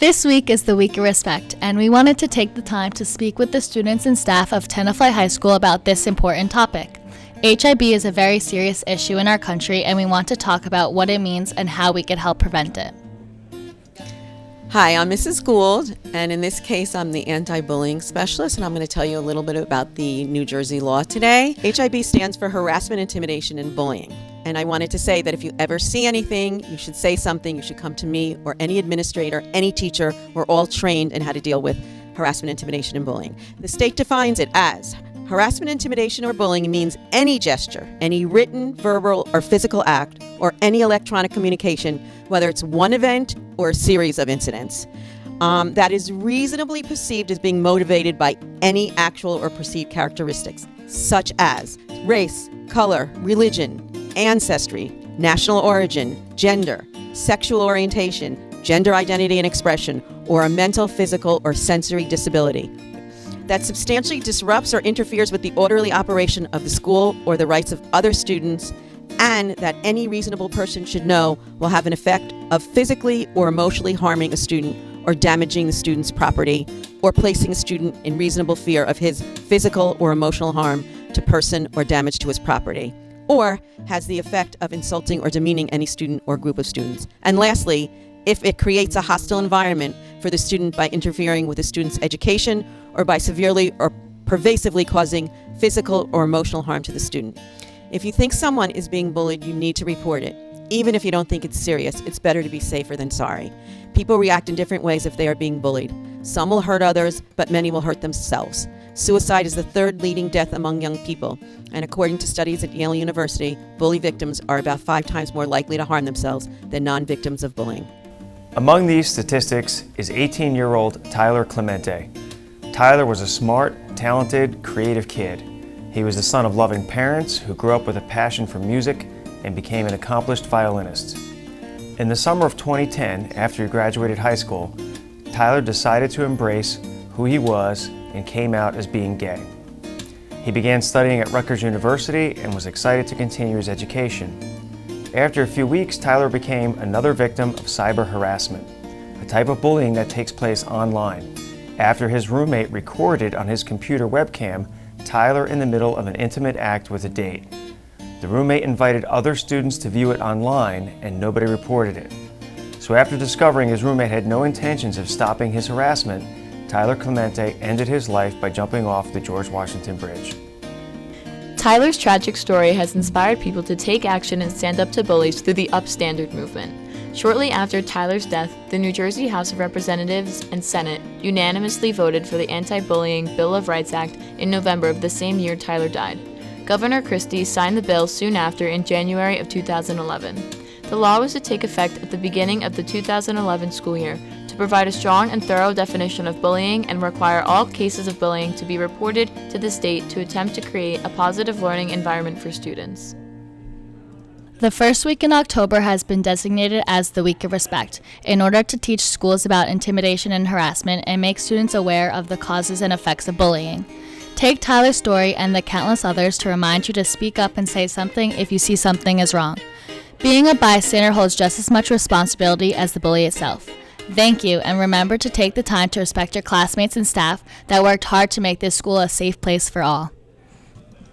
This week is the Week of Respect, and we wanted to take the time to speak with the students and staff of Tenafly High School about this important topic. HIB is a very serious issue in our country, and we want to talk about what it means and how we can help prevent it. Hi, I'm Mrs. Gould, and in this case, I'm the anti-bullying specialist, and I'm going to tell you a little bit about the New Jersey law today. HIB stands for Harassment, Intimidation, and Bullying. And I wanted to say that if you ever see anything, you should say something. You should come to me or any administrator, any teacher. We're all trained in how to deal with harassment, intimidation, and bullying. The state defines it as harassment, intimidation, or bullying means any gesture, any written, verbal, or physical act, or any electronic communication, whether it's one event or a series of incidents, that is reasonably perceived as being motivated by any actual or perceived characteristics, such as race, color, religion, ancestry, national origin, gender, sexual orientation, gender identity and expression, or a mental, physical, or sensory disability that substantially disrupts or interferes with the orderly operation of the school or the rights of other students, and that any reasonable person should know will have an effect of physically or emotionally harming a student or damaging the student's property or placing a student in reasonable fear of his physical or emotional harm to person or damage to his property, or has the effect of insulting or demeaning any student or group of students. And lastly, if it creates a hostile environment for the student by interfering with the student's education or by severely or pervasively causing physical or emotional harm to the student. If you think someone is being bullied, you need to report it. Even if you don't think it's serious, it's better to be safer than sorry. People react in different ways if they are being bullied. Some will hurt others, but many will hurt themselves. Suicide is the third leading death among young people, and according to studies at Yale University, bully victims are about 5 times more likely to harm themselves than non-victims of bullying. Among these statistics is 18-year-old Tyler Clemente. Tyler was a smart, talented, creative kid. He was the son of loving parents who grew up with a passion for music and became an accomplished violinist. In the summer of 2010, after he graduated high school, Tyler decided to embrace who he was and came out as being gay. He began studying at Rutgers University and was excited to continue his education. After a few weeks, Tyler became another victim of cyber harassment, a type of bullying that takes place online. After his roommate recorded on his computer webcam Tyler in the middle of an intimate act with a date. The roommate invited other students to view it online and nobody reported it. So after discovering his roommate had no intentions of stopping his harassment, Tyler Clemente ended his life by jumping off the George Washington Bridge. Tyler's tragic story has inspired people to take action and stand up to bullies through the Upstandard movement. Shortly after Tyler's death, the New Jersey House of Representatives and Senate unanimously voted for the Anti-Bullying Bill of Rights Act in November of the same year Tyler died. Governor Christie signed the bill soon after in January of 2011. The law was to take effect at the beginning of the 2011 school year to provide a strong and thorough definition of bullying and require all cases of bullying to be reported to the state to attempt to create a positive learning environment for students. The first week in October has been designated as the Week of Respect in order to teach schools about intimidation and harassment and make students aware of the causes and effects of bullying. Take Tyler's story and the countless others to remind you to speak up and say something if you see something is wrong. Being a bystander holds just as much responsibility as the bully itself. Thank you, and remember to take the time to respect your classmates and staff that worked hard to make this school a safe place for all.